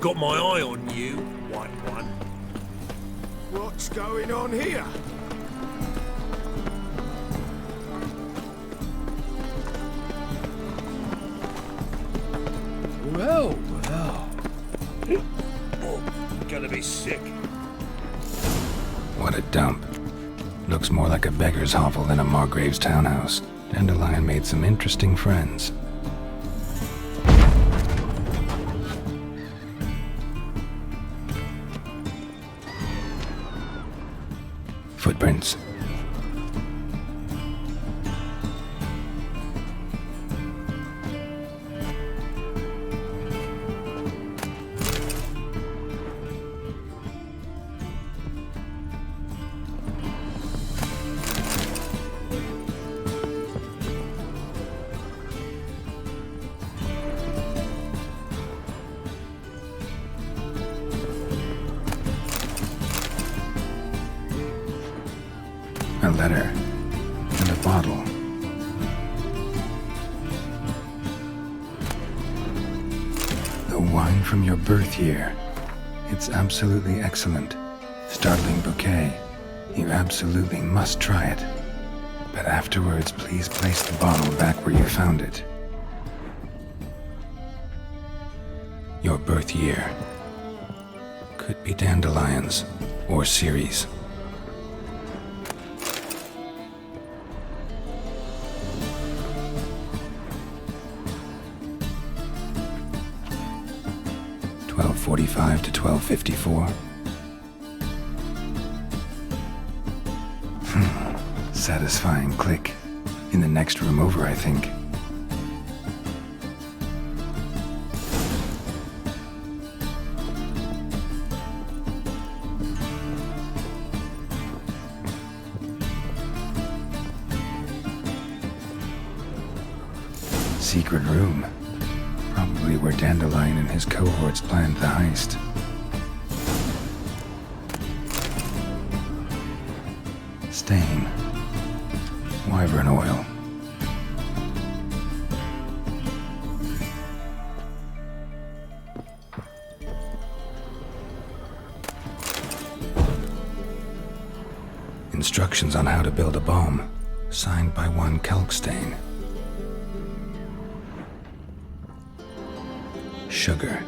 Got my eye on you, 1-1. What's going on here? Well, well. Oh, gonna be sick. What a dump. Looks more like a beggar's hovel than a Margrave's townhouse. Dandelion made some interesting friends. Footprints. A letter and a bottle. The wine from your birth year. It's absolutely excellent. Startling bouquet. You absolutely must try it. But afterwards, please place the bottle back where you found it. Your birth year. Could be dandelions or Ceres. .45 to 12:54. Satisfying click. In the next room over, I think. Secret room. Probably where Dandelion and his cohorts planned the heist. Stain. Wyvern oil. Instructions on how to build a bomb. Signed by one Kalkstain. Sugar,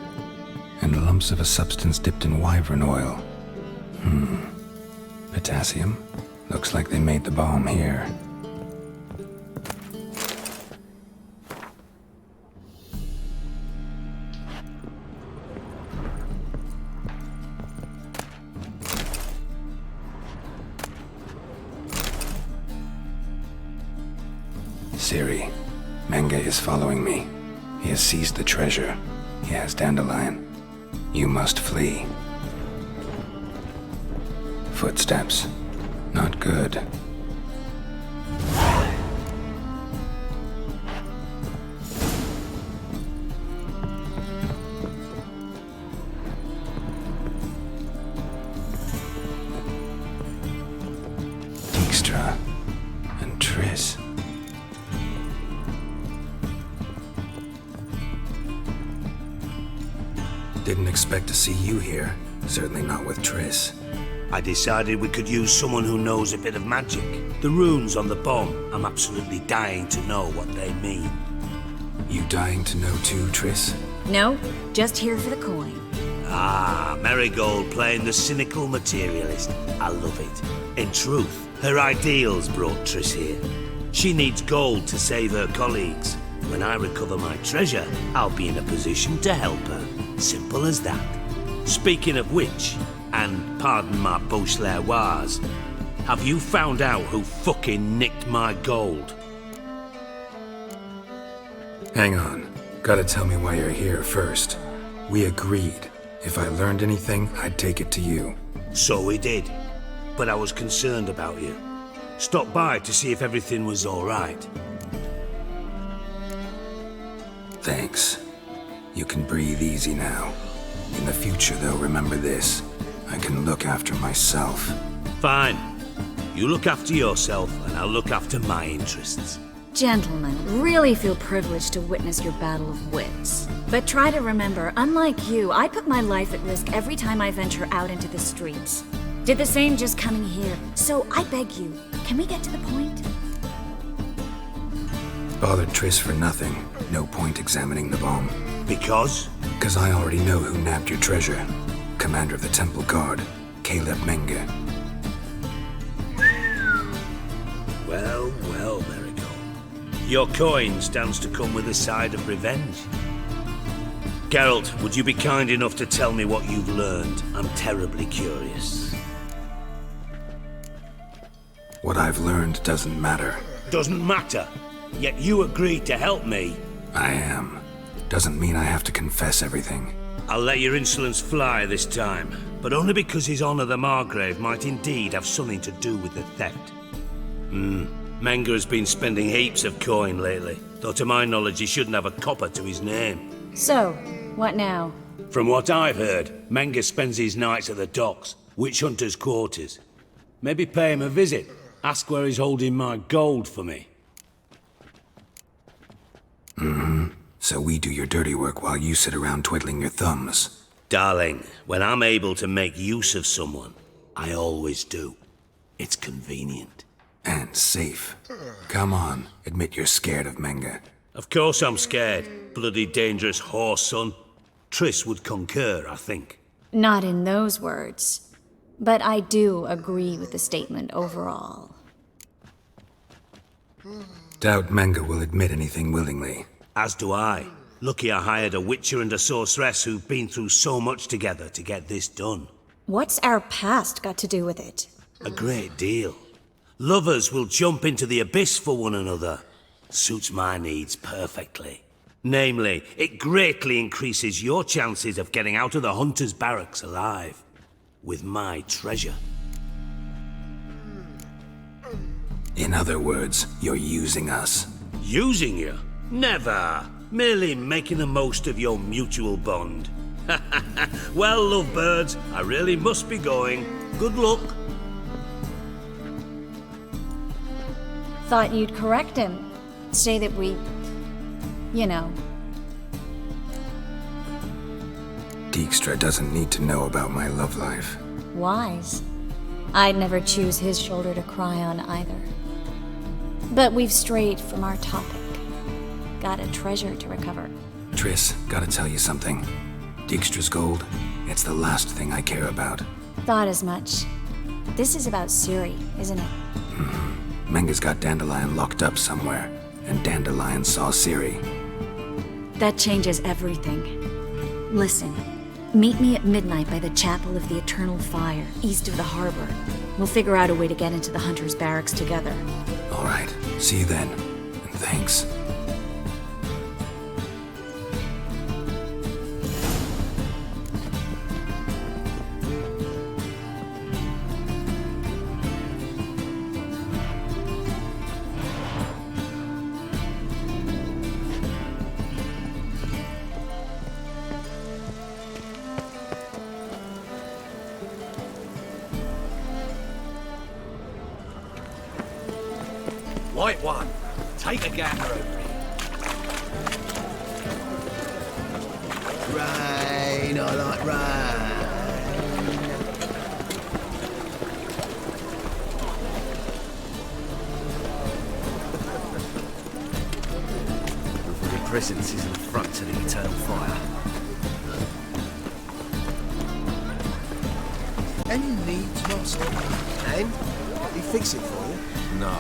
and lumps of a substance dipped in wyvern oil. Potassium? Looks like they made the bomb here. Siri, Menge is following me. He has seized the treasure. He has Dandelion. You must flee. Footsteps. Not good. Dijkstra and Triss. Didn't expect to see you here. Certainly not with Triss. I decided we could use someone who knows a bit of magic. The runes on the bomb, I'm absolutely dying to know what they mean. You dying to know too, Triss? No, just here for the coin. Ah, Marigold playing the cynical materialist. I love it. In truth, her ideals brought Triss here. She needs gold to save her colleagues. When I recover my treasure, I'll be in a position to help her. Simple as that. Speaking of which, and pardon my Beauclervoise, have you found out who fucking nicked my gold? Hang on. Gotta tell me why you're here first. We agreed. If I learned anything, I'd take it to you. So we did. But I was concerned about you. Stopped by to see if everything was all right. Thanks. You can breathe easy now. In the future, though, remember this. I can look after myself. Fine. You look after yourself, and I'll look after my interests. Gentlemen, really feel privileged to witness your battle of wits. But try to remember, unlike you, I put my life at risk every time I venture out into the streets. Did the same just coming here. So I beg you, can we get to the point? Bothered Triss for nothing. No point examining the bomb. Because? Because I already know who nabbed your treasure. Commander of the Temple Guard, Caleb Menge. Well, well, Marigold. Your coin stands to come with a side of revenge. Geralt, would you be kind enough to tell me what you've learned? I'm terribly curious. What I've learned doesn't matter. Doesn't matter? Yet you agreed to help me. I am. Doesn't mean I have to confess everything. I'll let your insolence fly this time, but only because His Honor the Margrave might indeed have something to do with the theft. Menge has been spending heaps of coin lately, though to my knowledge he shouldn't have a copper to his name. So, what now? From what I've heard, Menge spends his nights at the docks, witch hunters' quarters. Maybe pay him a visit. Ask where he's holding my gold for me. So we do your dirty work while you sit around twiddling your thumbs. Darling, when I'm able to make use of someone, I always do. It's convenient. And safe. Come on, admit you're scared of Menge. Of course I'm scared. Bloody dangerous horse, son. Triss would concur, I think. Not in those words. But I do agree with the statement overall. Doubt Menge will admit anything willingly. As do I. Lucky I hired a witcher and a sorceress who've been through so much together to get this done. What's our past got to do with it? A great deal. Lovers will jump into the abyss for one another. Suits my needs perfectly. Namely, it greatly increases your chances of getting out of the hunter's barracks alive. With my treasure. In other words, you're using us. Using you? Never. Merely making the most of your mutual bond. Well, lovebirds, I really must be going. Good luck. Thought you'd correct him. Say that we... you know. Dijkstra doesn't need to know about my love life. Wise. I'd never choose his shoulder to cry on either. But we've strayed from our topic. Got a treasure to recover. Triss, gotta tell you something. Dijkstra's gold, it's the last thing I care about. Thought as much. This is about Ciri, isn't it? Menge's got Dandelion locked up somewhere, and Dandelion saw Ciri. That changes everything. Listen, meet me at midnight by the Chapel of the Eternal Fire, east of the harbor. We'll figure out a way to get into the Hunter's Barracks together. All right, see you then, and thanks. White one, take a gander over here. Rain, I like rain. The presence is in front to the eternal fire. Any needs, master? And? He fix it for you? No.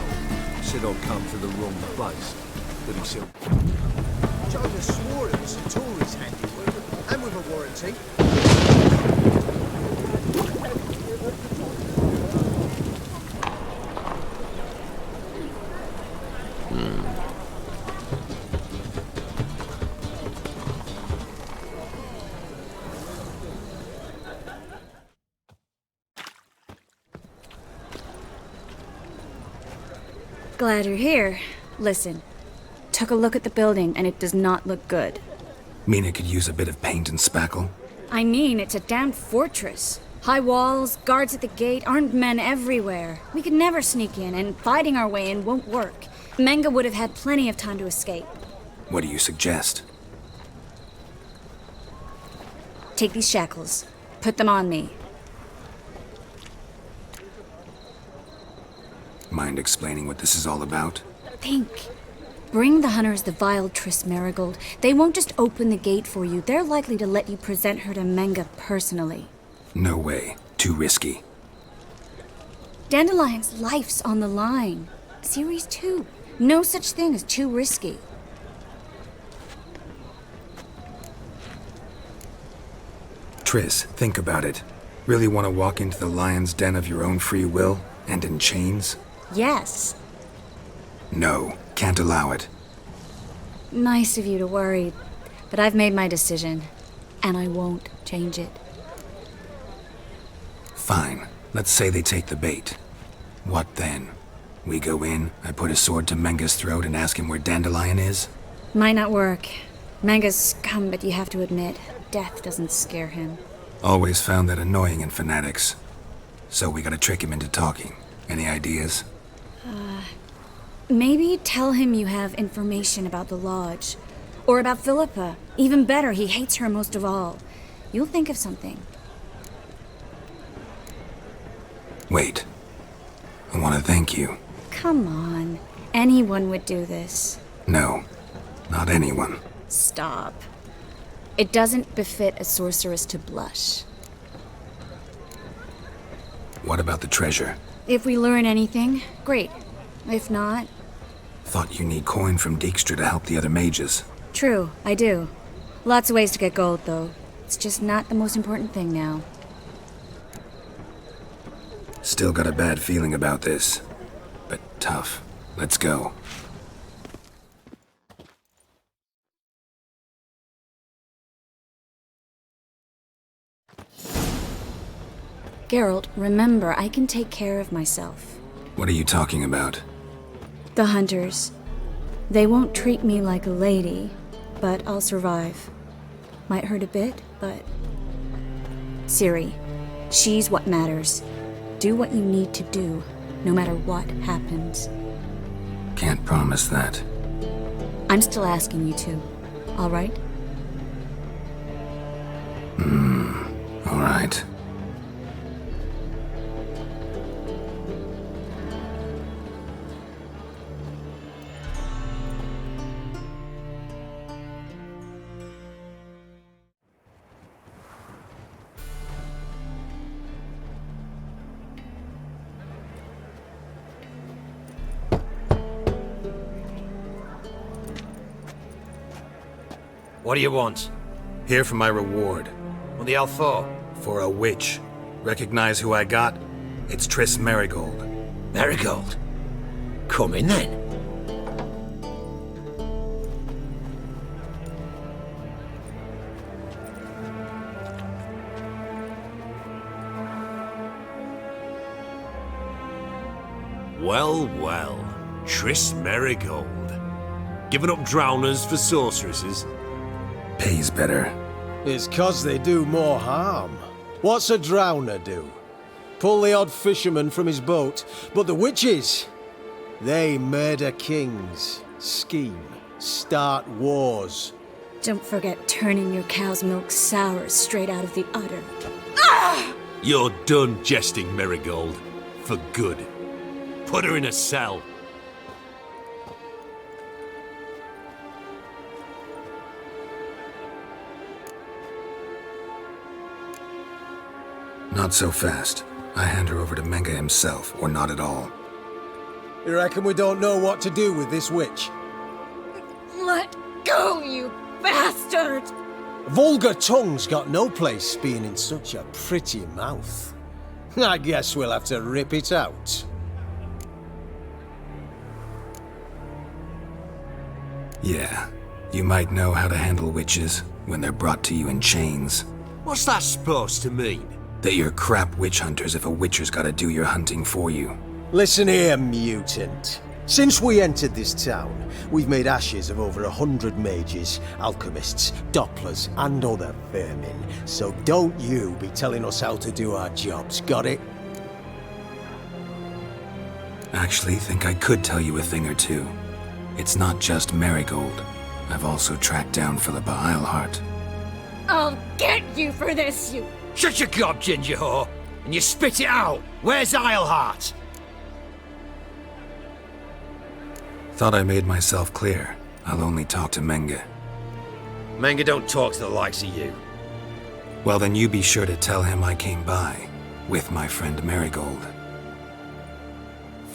Said I'd come to the wrong place. But he said... Jonas swore it was a tourist handiwork, and with a warranty. Glad you're here. Listen, took a look at the building and it does not look good. Mean it could use a bit of paint and spackle? I mean, it's a damn fortress. High walls, guards at the gate, armed men everywhere. We could never sneak in, and fighting our way in won't work. Menge would have had plenty of time to escape. What do you suggest? take these shackles. Put them on me. Mind explaining what this is all about? Think. Bring the hunters the vile Triss Marigold. They won't just open the gate for you. They're likely to let you present her to Menga personally. No way. Too risky. Dandelion's life's on the line. Series 2. No such thing as too risky. Triss, think about it. Really want to walk into the lion's den of your own free will, and in chains? Yes. No, can't allow it. Nice of you to worry, but I've made my decision, and I won't change it. Fine. Let's say they take the bait. What then? We go in, I put a sword to Menga's throat and ask him where Dandelion is? Might not work. Menga's scum, but you have to admit, death doesn't scare him. Always found that annoying in fanatics. So we gotta trick him into talking. Any ideas? Maybe tell him you have information about the Lodge. Or about Philippa. Even better, he hates her most of all. You'll think of something. Wait. I want to thank you. Come on. Anyone would do this. No, not anyone. Stop. It doesn't befit a sorceress to blush. What about the treasure? If we learn anything, great. If not... Thought you need coin from Dijkstra to help the other mages. True, I do. Lots of ways to get gold, though. It's just not the most important thing now. Still got a bad feeling about this. But tough. Let's go. Geralt, remember, I can take care of myself. What are you talking about? The hunters. They won't treat me like a lady, but I'll survive. Might hurt a bit, but... Ciri, she's what matters. Do what you need to do, no matter what happens. Can't promise that. I'm still asking you to, all right? All right. What do you want? Here for my reward. What the hell for? For a witch. Recognize who I got? It's Triss Marigold. Marigold? Come in then. Well, well. Triss Marigold. Giving up drowners for sorceresses? Pays better. It's 'cause they do more harm. What's a drowner do? Pull the odd fisherman from his boat, but the witches, they murder kings, scheme, start wars. Don't forget turning your cow's milk sour straight out of the udder. You're done jesting, Marigold. For good. Put her in a cell. Not so fast. I hand her over to Menga himself, or not at all. You reckon we don't know what to do with this witch? Let go, you bastard! Vulgar tongue's got no place being in such a pretty mouth. I guess we'll have to rip it out. Yeah, you might know how to handle witches when they're brought to you in chains. What's that supposed to mean? That you're crap witch hunters if a witcher's gotta do your hunting for you. Listen here, mutant. Since we entered this town, we've made ashes of over 100 mages, alchemists, dopplers, and other vermin. So don't you be telling us how to do our jobs, got it? Actually, think I could tell you a thing or two. It's not just Marigold. I've also tracked down Philippa Eilhart. I'll get you for this, you... Shut your gob, ginger whore, and you spit it out. Where's Ileheart? Thought I made myself clear. I'll only talk to Menge. Menge don't talk to the likes of you. Well, then you be sure to tell him I came by, with my friend Marigold.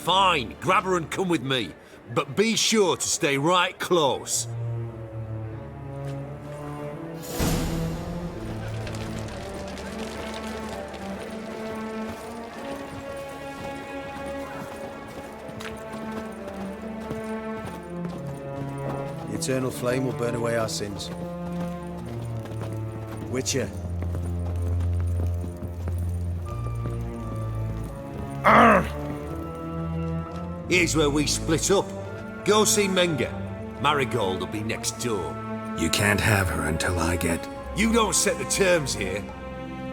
Fine, grab her and come with me. But be sure to stay right close. The eternal flame will burn away our sins. Witcher. Here's where we split up. Go see Menge. Marigold will be next door. You can't have her until I get... You don't set the terms here.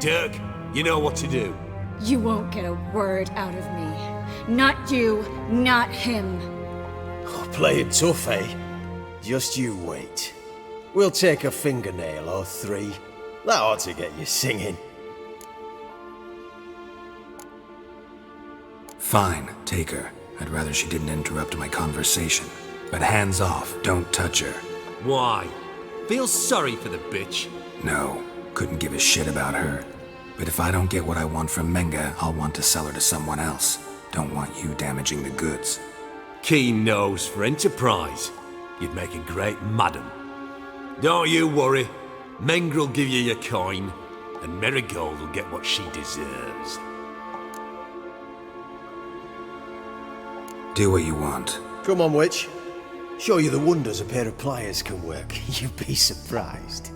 Dirk, you know what to do. You won't get a word out of me. Not you, not him. Oh, playing tough, eh? Just you wait. We'll take a fingernail or three. That ought to get you singing. Fine, take her. I'd rather she didn't interrupt my conversation. But hands off, don't touch her. Why? Feel sorry for the bitch? No, couldn't give a shit about her. But if I don't get what I want from Menge, I'll want to sell her to someone else. Don't want you damaging the goods. Keen nose for enterprise. You'd make a great madam. Don't you worry. Menge will give you your coin, and Marigold will get what she deserves. Do what you want. Come on, witch. Show you the wonders a pair of pliers can work. You'd be surprised.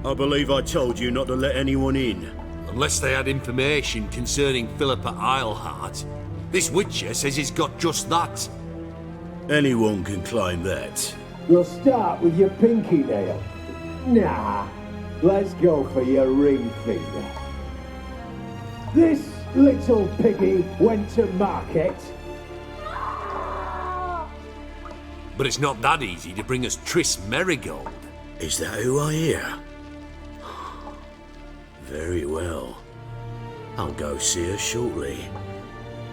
I believe I told you not to let anyone in. Unless they had information concerning Philippa Ileheart. This Witcher says he's got just that. Anyone can claim that. You'll start with your pinky nail. Nah, let's go for your ring finger. This little piggy went to market. But it's not that easy to bring us Triss Marigold. Is that who I hear? Very well. I'll go see her shortly.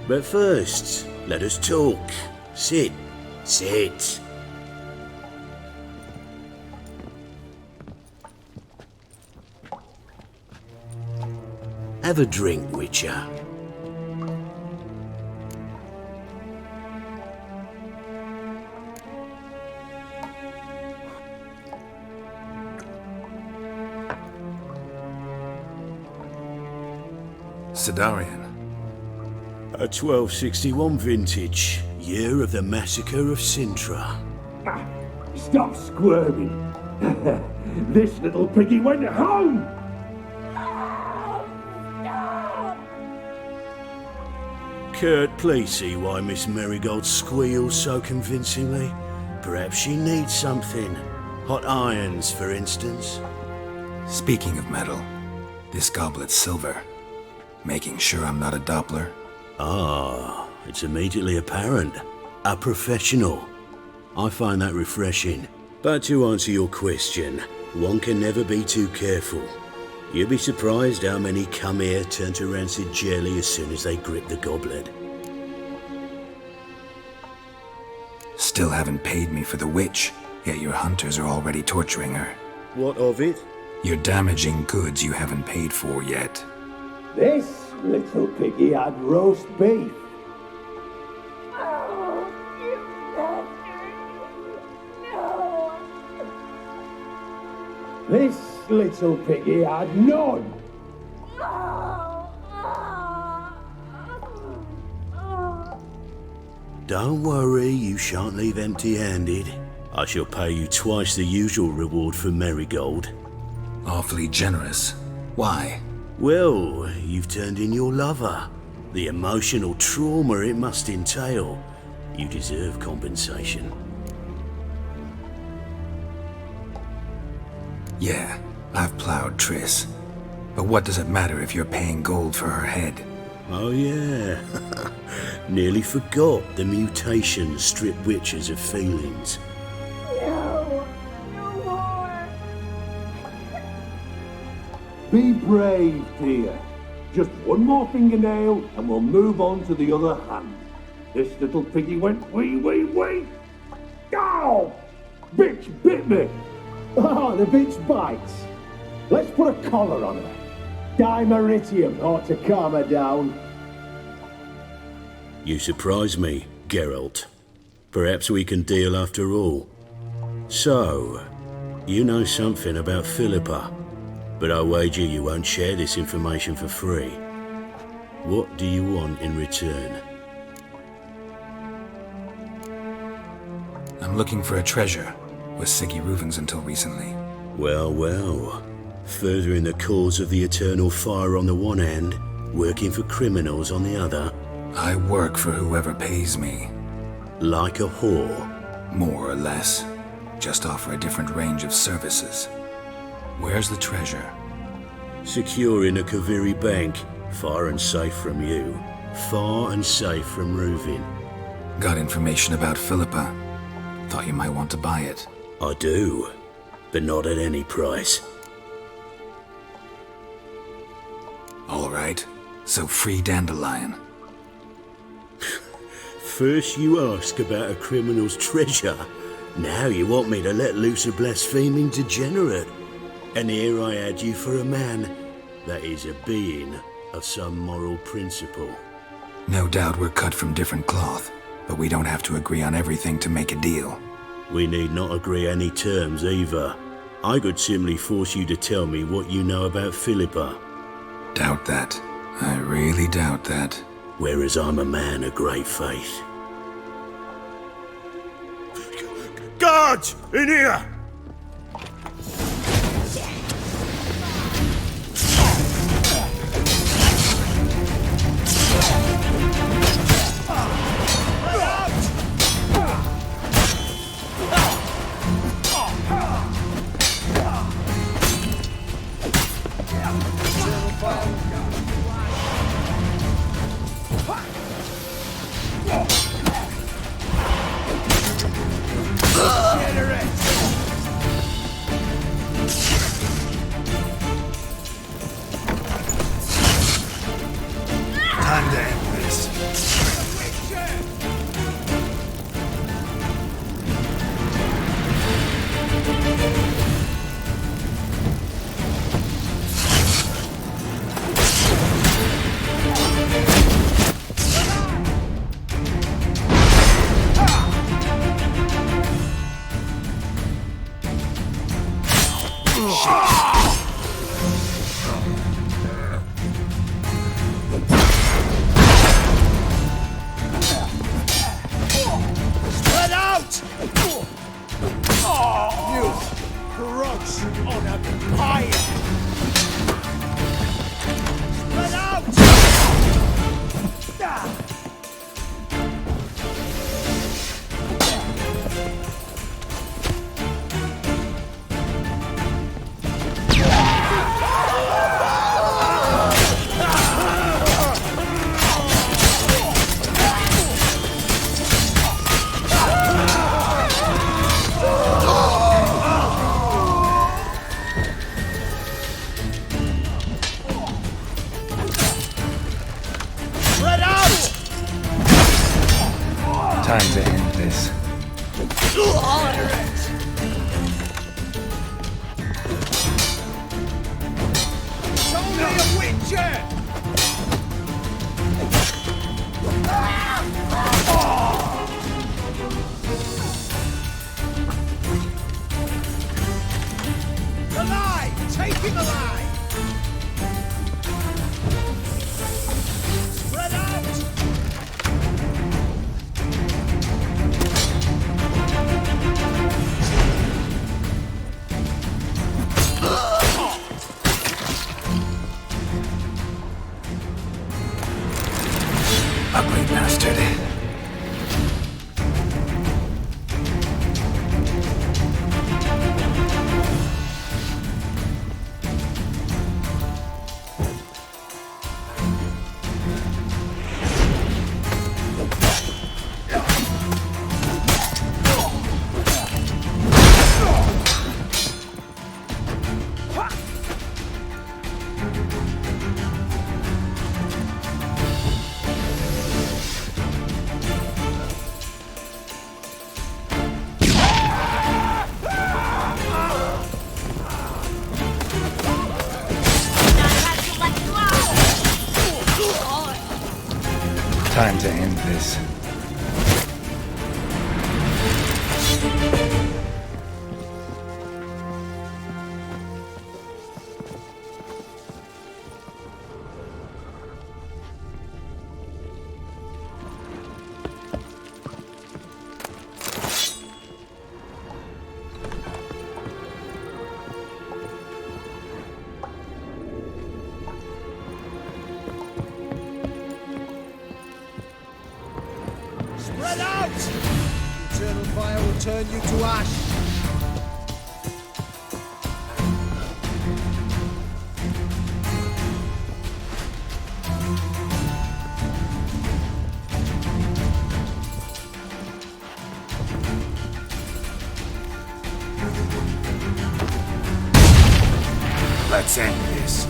But first, let us talk. Sit. Sit. Have a drink, Witcher. Sidarian. A 1261 vintage, year of the massacre of Sintra. Stop squirming. This little piggy went home. Kurt, please see why Miss Marigold squeals so convincingly. Perhaps she needs something. Hot irons, for instance. Speaking of metal, this goblet's silver. Making sure I'm not a Doppler. Ah, it's immediately apparent. A professional. I find that refreshing. But to answer your question, one can never be too careful. You'd be surprised how many come here turn to rancid jelly as soon as they grip the goblet. Still haven't paid me for the witch, yet your hunters are already torturing her. What of it? You're damaging goods you haven't paid for yet. This little piggy had roast beef. Oh, you bastard. No. This little piggy had none. Don't worry, you shan't leave empty-handed. I shall pay you twice the usual reward for Marigold. Awfully generous. Why? Well, you've turned in your lover. The emotional trauma it must entail. You deserve compensation. Yeah, I've plowed Triss. But what does it matter if you're paying gold for her head? Oh yeah. Nearly forgot the mutations strip witches of feelings. No, no more. Be brave, dear. Just one more fingernail and we'll move on to the other hand. This little piggy went wee. Ow! Bitch bit me. Oh, the bitch bites. Let's put a collar on her. Dimeritium ought to calm her down. You surprise me, Geralt. Perhaps we can deal after all. So, you know something about Philippa, but I wager you won't share this information for free. What do you want in return? I'm looking for a treasure. Was Siggy Reuven's until recently. Well. Furthering the cause of the eternal fire on the one hand, working for criminals on the other. I work for whoever pays me. Like a whore. More or less. Just offer a different range of services. Where's the treasure? Secure in a Kaviri bank, far and safe from you. Far and safe from Reuven. Got information about Philippa. Thought you might want to buy it. I do, but not at any price. All right, so free Dandelion. First you ask about a criminal's treasure. Now you want me to let loose a blaspheming degenerate. And here I had you for a man. That is a being of some moral principle. No doubt we're cut from different cloth, but we don't have to agree on everything to make a deal. We need not agree any terms either. I could simply force you to tell me what you know about Philippa. Doubt that. I really doubt that. Whereas I'm a man of great faith. Guards! In here! Time to end this. Time to end this. It's only a witcher! Alive! Take him alive! Spread out! Ugly bastard. time to end this. Spread out! The eternal fire will turn you to ash. Let's end this.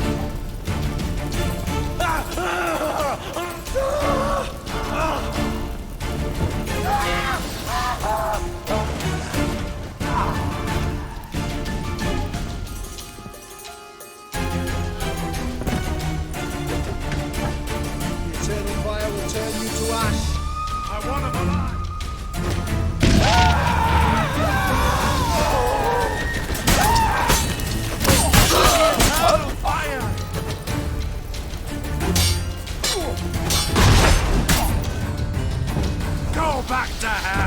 The eternal fire will turn you to ash. I want him alive. Eternal fire! Go back to hell!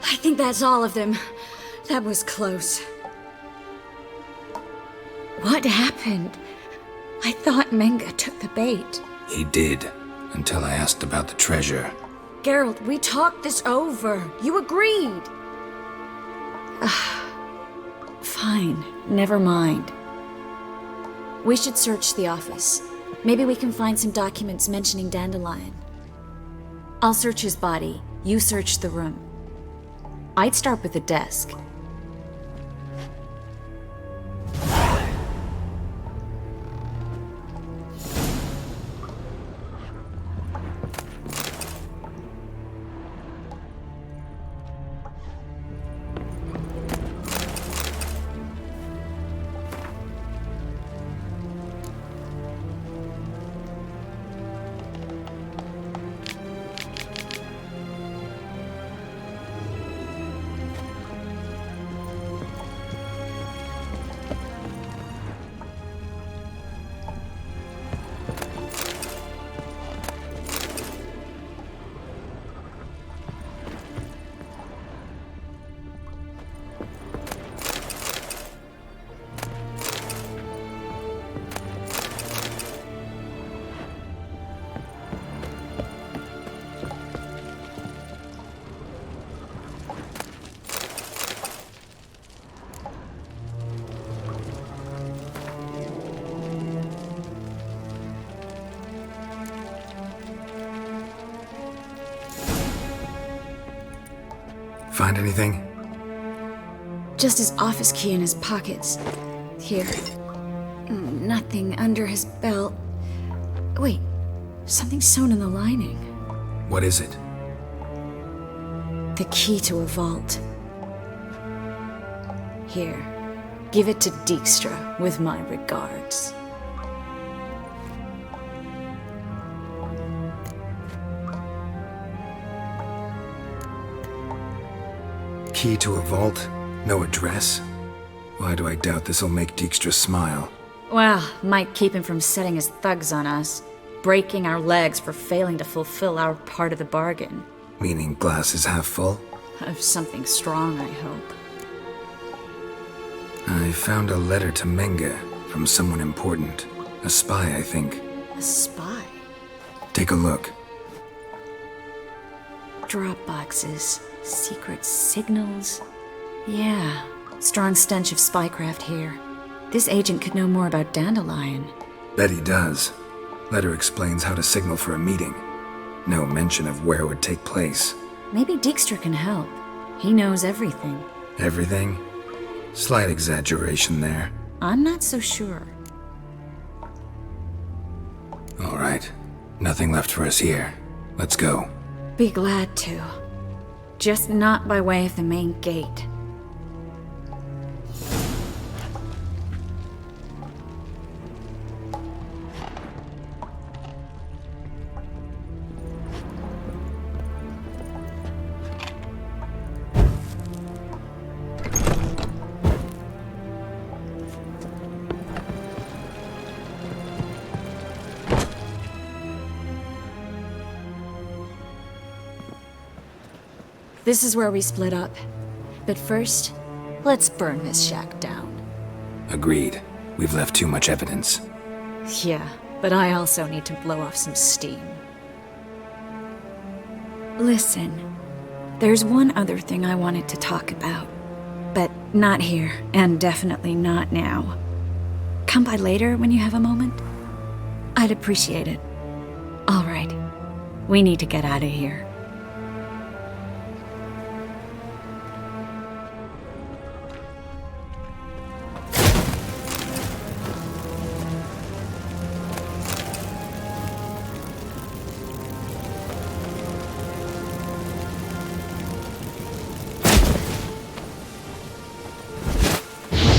I think that's all of them. That was close. What happened? I thought Menga took the bait. He did, until I asked about the treasure. Geralt, we talked this over. You agreed. Fine, never mind. We should search the office. Maybe we can find some documents mentioning Dandelion. I'll search his body. You search the room. I'd start with the desk. Find anything? Just his office key in his pockets. Here. Nothing under his belt. Wait, something sewn in the lining. What is it? The key to a vault. Here, give it to Dijkstra with my regards. Key to a vault? No address? Why do I doubt this'll make Dijkstra smile? Well, might keep him from setting his thugs on us. Breaking our legs for failing to fulfill our part of the bargain. Meaning glass is half full? Of something strong, I hope. I found a letter to Menge from someone important. A spy, I think. A spy? Take a look. Drop boxes. Secret signals. Yeah, strong stench of spycraft here. This agent could know more about Dandelion. Bet he does. Letter explains how to signal for a meeting. No mention of where it would take place. Maybe Dijkstra can help. He knows everything. Everything? Slight exaggeration there. I'm not so sure. All right. Nothing left for us here. Let's go. Be glad to. Just not by way of the main gate. This is where we split up. But first, let's burn this shack down. Agreed. We've left too much evidence. Yeah, but I also need to blow off some steam. Listen, there's one other thing I wanted to talk about. But not here, and definitely not now. Come by later when you have a moment? I'd appreciate it. All right. We need to get out of here.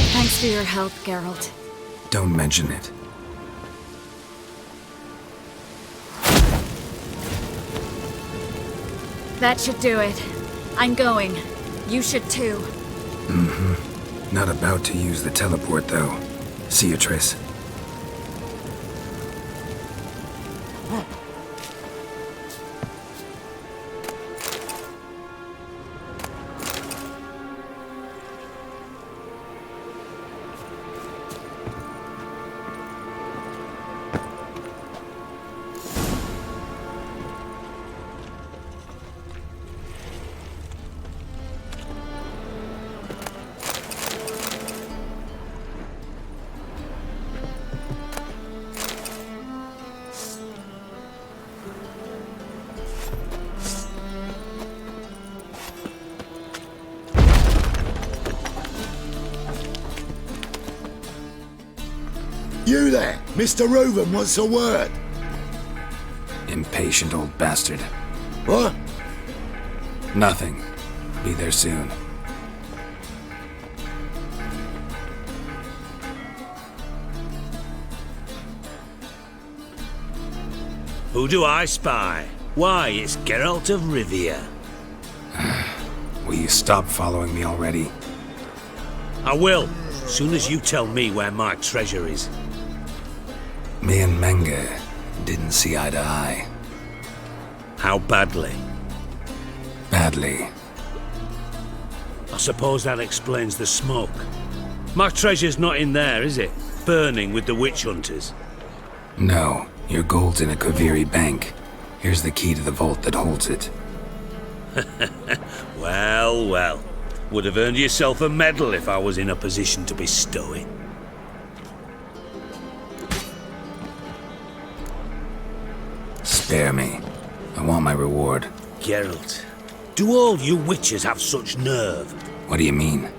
Thanks for your help, Geralt. Don't mention it. That should do it. I'm going. You should too. Not about to use the teleport, though. See you, Triss. You there, Mr. Reuven wants a word. Impatient old bastard. What? Nothing. Be there soon. Who do I spy? Why, it's Geralt of Rivia. Will you stop following me already? I will, soon as you tell me where my treasure is. Me and Menge didn't see eye to eye. How badly? Badly. I suppose that explains the smoke. My treasure's not in there, is it? Burning with the witch hunters. No, your gold's in a Kaviri bank. Here's the key to the vault that holds it. Well, well. Would have earned yourself a medal if I was in a position to bestow it. Spare me. I want my reward. Geralt, do all you witches have such nerve? What do you mean?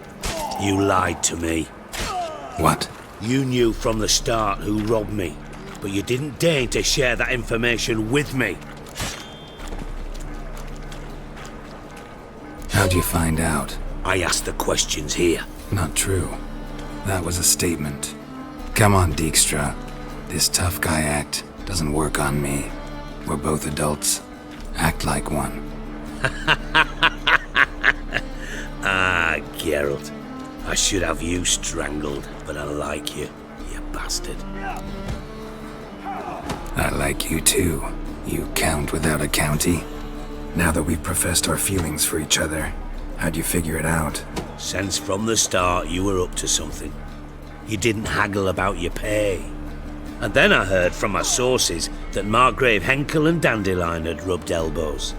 You lied to me. What? You knew from the start who robbed me, but you didn't deign to share that information with me. How'd you find out? I asked the questions here. Not true. That was a statement. Come on, Dijkstra. This tough guy act doesn't work on me. We're both adults. Act like one. Ah, Geralt. I should have you strangled, but I like you, you bastard. I like you too, you count without a county. Now that we've professed our feelings for each other, how'd you figure it out? Since from the start you were up to something. You didn't haggle about your pay. And then I heard from my sources that Margrave Henkel and Dandelion had rubbed elbows.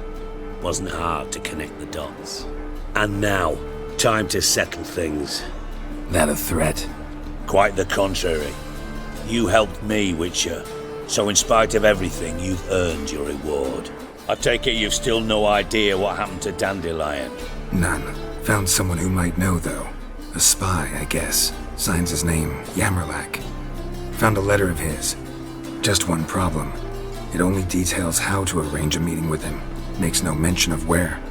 Wasn't hard to connect the dots. And now, time to settle things. That a threat? Quite the contrary. You helped me, Witcher. So in spite of everything, you've earned your reward. I take it you've still no idea what happened to Dandelion? None. Found someone who might know, though. A spy, I guess. Signs his name, Yammerlak. Found a letter of his. Just one problem. It only details how to arrange a meeting with him. Makes no mention of where.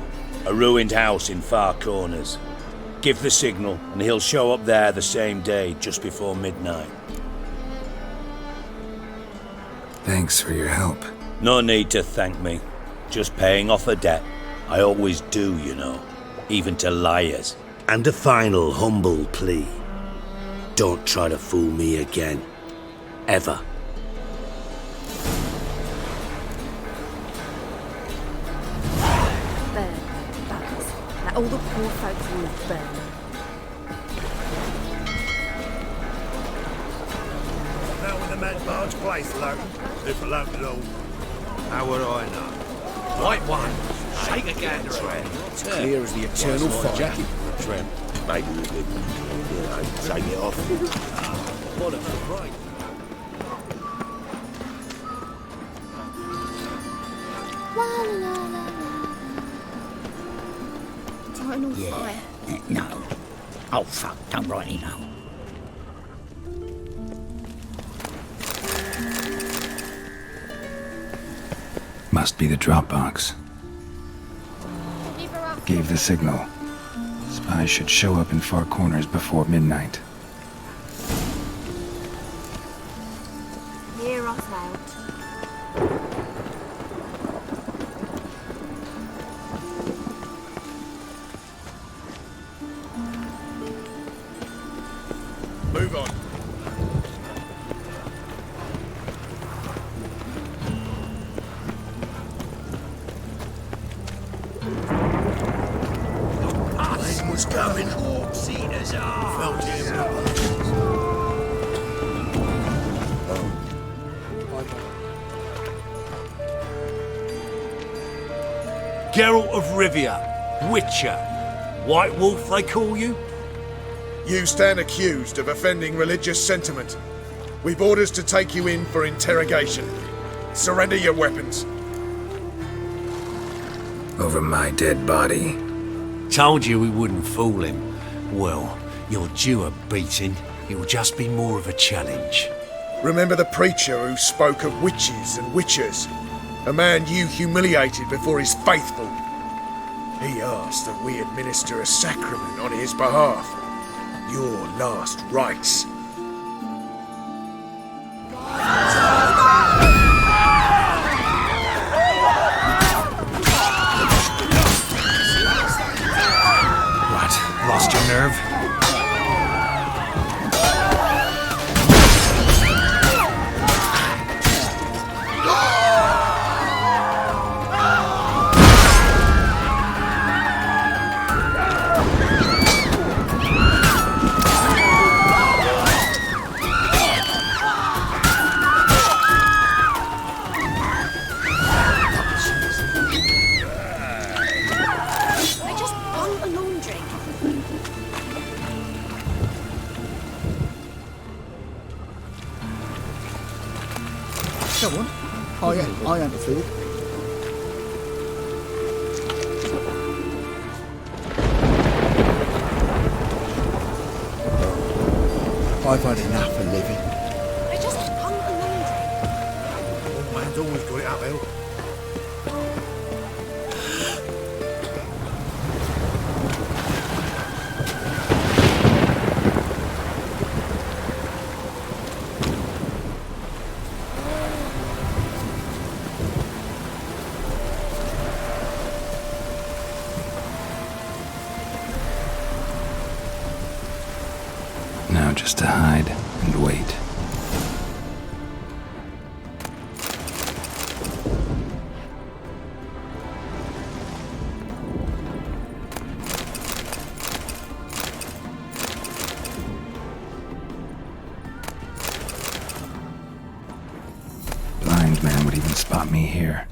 A ruined house in Far Corners. Give the signal, and he'll show up there the same day, just before midnight. Thanks for your help. No need to thank me. Just paying off a debt. I always do, you know. Even to liars. And a final humble plea. Don't try to fool me again. Ever. Burn, buggers. Let all the poor folk live burn. Now with the man's large place, Logan. If alone at all. How would I know? Right one. Shake a gander around. Clear as the eternal fire. Maybe we could, take it off. What a surprise. Eternal fire. No. Oh fuck, don't write it now. Must be the Dropbox. Gave the signal. Spies should show up in Far Corners before midnight. Hear us out. Move on. Was coming. Felt him. Geralt of Rivia, Witcher. White Wolf, they call you? You stand accused of offending religious sentiment. We've orders to take you in for interrogation. Surrender your weapons. Over my dead body. Told you we wouldn't fool him. Well, you're due a beating. It'll just be more of a challenge. Remember the preacher who spoke of witches and witchers? A man you humiliated before his faithful. He asked that we administer a sacrament on his behalf. Your last rites. What? Lost your nerve? I had the food. I've had enough of living. I just hung a laundry. Old man's always got it uphill. Now just to hide and wait. Blind man would even spot me here.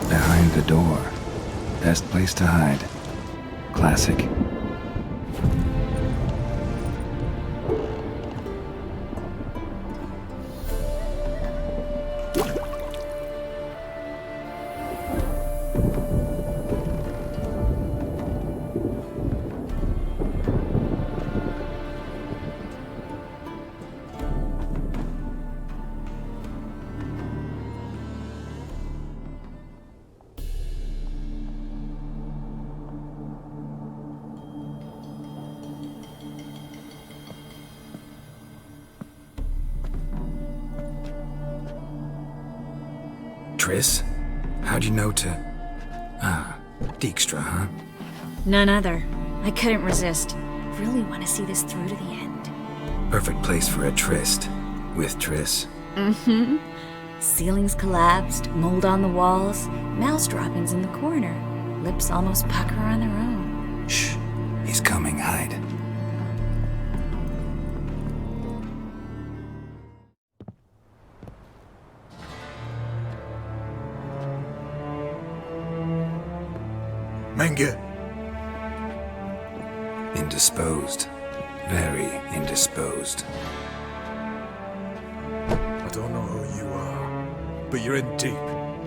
Behind the door. Best place to hide. Classic. Triss? How'd you know to... Dijkstra, huh? None other. I couldn't resist. Really want to see this through to the end. Perfect place for a tryst. With Triss. Mm-hmm. Ceilings collapsed, mold on the walls, mouse droppings in the corner. Lips almost pucker on their own. Shh. He's coming, hide. Menge. Indisposed. Very indisposed. I don't know who you are, but you're in deep.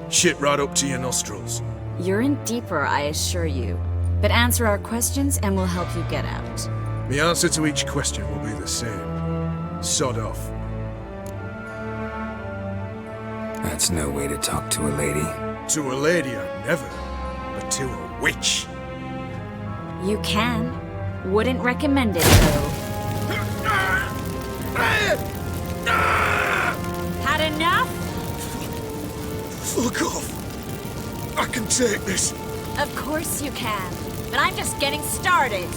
Shit right up to your nostrils. You're in deeper, I assure you. But answer our questions and we'll help you get out. The answer to each question will be the same. Sod off. That's no way to talk to a lady. To a lady, I'd never. But to a witch. You can. Wouldn't recommend it, though. Had enough? Fuck off. I can take this. Of course you can. But I'm just getting started.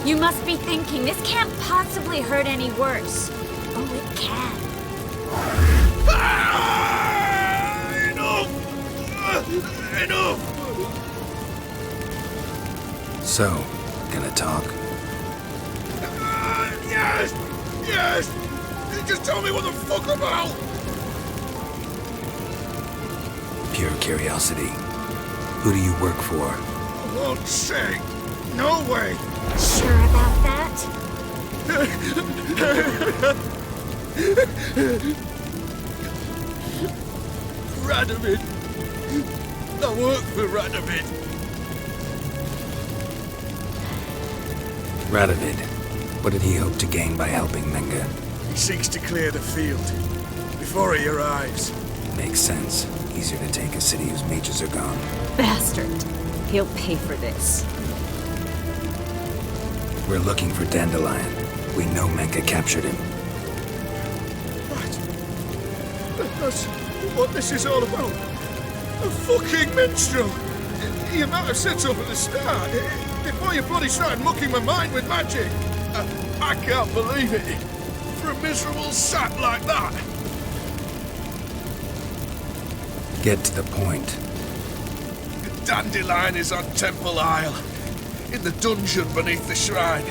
You must be thinking, this can't possibly hurt any worse. Oh, it can. Enough! So, gonna talk? Yes! Yes! Just tell me what the fuck about! Pure curiosity. Who do you work for? I won't say. No way! Sure about that? Radovid! I work for Radovid. Radovid. What did he hope to gain by helping Menga? He seeks to clear the field before he arrives. Makes sense. Easier to take a city whose mages are gone. Bastard. He'll pay for this. We're looking for Dandelion. We know Menga captured him. Right. That's what this is all about. A fucking minstrel! You might have said so at the start, before you bloody started mucking my mind with magic. I can't believe it. For a miserable sap like that. Get to the point. Dandelion is on Temple Isle, in the dungeon beneath the shrine.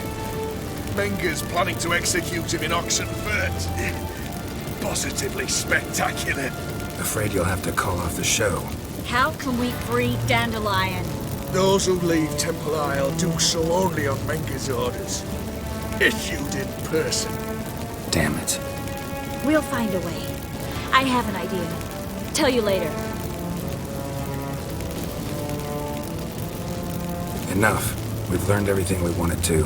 Menga's planning to execute him in Oxenfurt. Positively spectacular. Afraid you'll have to call off the show. How can we free Dandelion? Those who leave Temple Isle do so only on Menga's orders. Issued in person. Damn it. We'll find a way. I have an idea. Tell you later. Enough. We've learned everything we wanted to.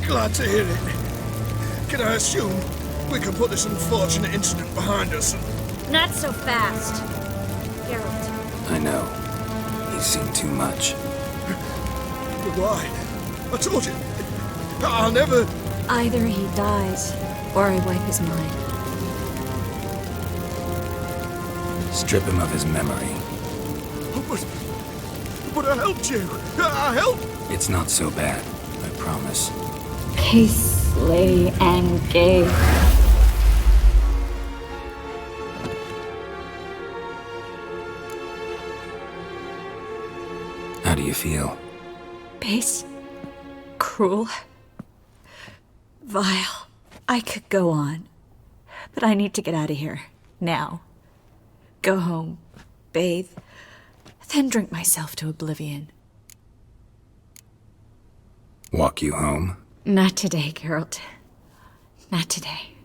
Glad to hear it. Can I assume we can put this unfortunate incident behind us? Not so fast. Geralt. I know. He's seen too much. But why? I told you. I'll never... Either he dies, or I wipe his mind. Strip him of his memory. But I helped you. I helped. It's not so bad, I promise. Peace, slay, and gay. How do you feel? Base. Cruel. Vile. I could go on. But I need to get out of here. Now. Go home. Bathe. Then drink myself to oblivion. Walk you home? Not today, Geralt. Not today.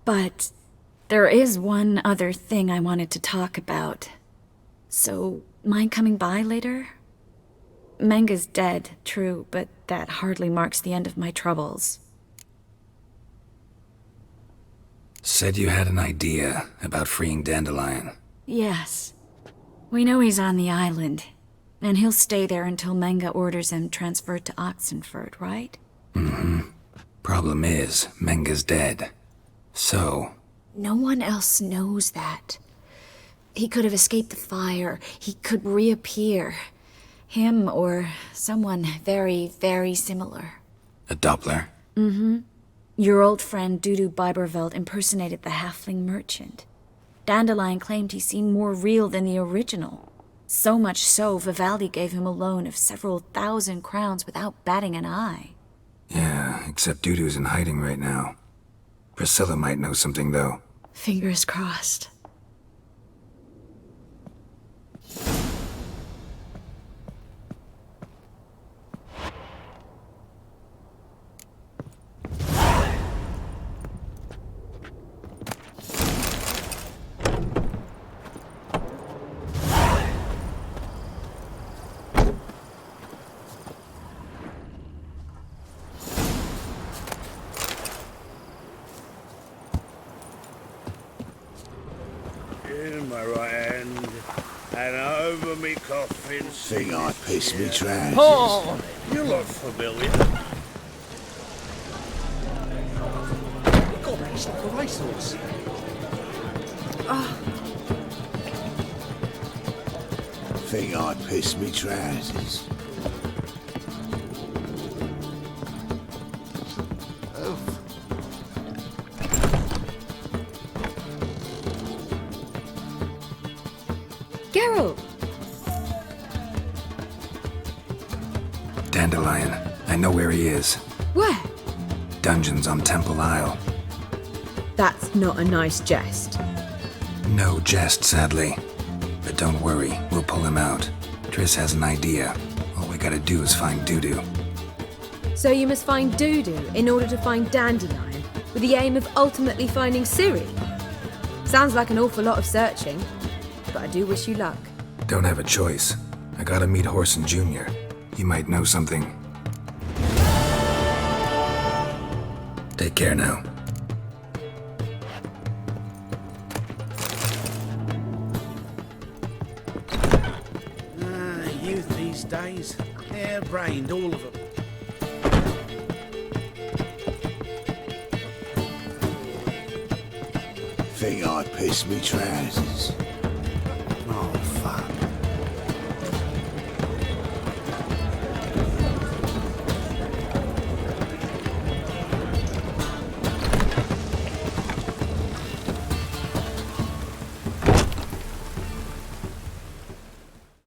But there is one other thing I wanted to talk about. So, mind coming by later? Menga's dead, true, but that hardly marks the end of my troubles. Said you had an idea about freeing Dandelion. Yes. We know he's on the island, and he'll stay there until Menga orders him transferred to Oxenfurt, right? Mm-hmm. Problem is, Menga's dead. So... No one else knows that. He could have escaped the fire. He could reappear. Him or someone very, very similar. A Doppler? Mm-hmm. Your old friend Dudu Biberveld impersonated the halfling merchant. Dandelion claimed he seemed more real than the original. So much so, Vivaldi gave him a loan of several thousand crowns without batting an eye. Yeah, except Dudu's in hiding right now. Priscilla might know something, though. Fingers crossed. In my right hand, and over me coffin. Think I pissed me trousers. Oh, you look familiar. God, he's like a racehorse. Think I pissed me trousers. Geralt! Dandelion. I know where he is. Where? Dungeons on Temple Isle. That's not a nice jest. No jest, sadly. But don't worry, we'll pull him out. Triss has an idea. All we gotta do is find Dudu. So you must find Dudu in order to find Dandelion, with the aim of ultimately finding Ciri? Sounds like an awful lot of searching. but I do wish you luck. Don't have a choice. I gotta meet Horson Jr. He might know something. Take care now. Youth these days. Hair-brained, all of them. Think I pissed me trousers.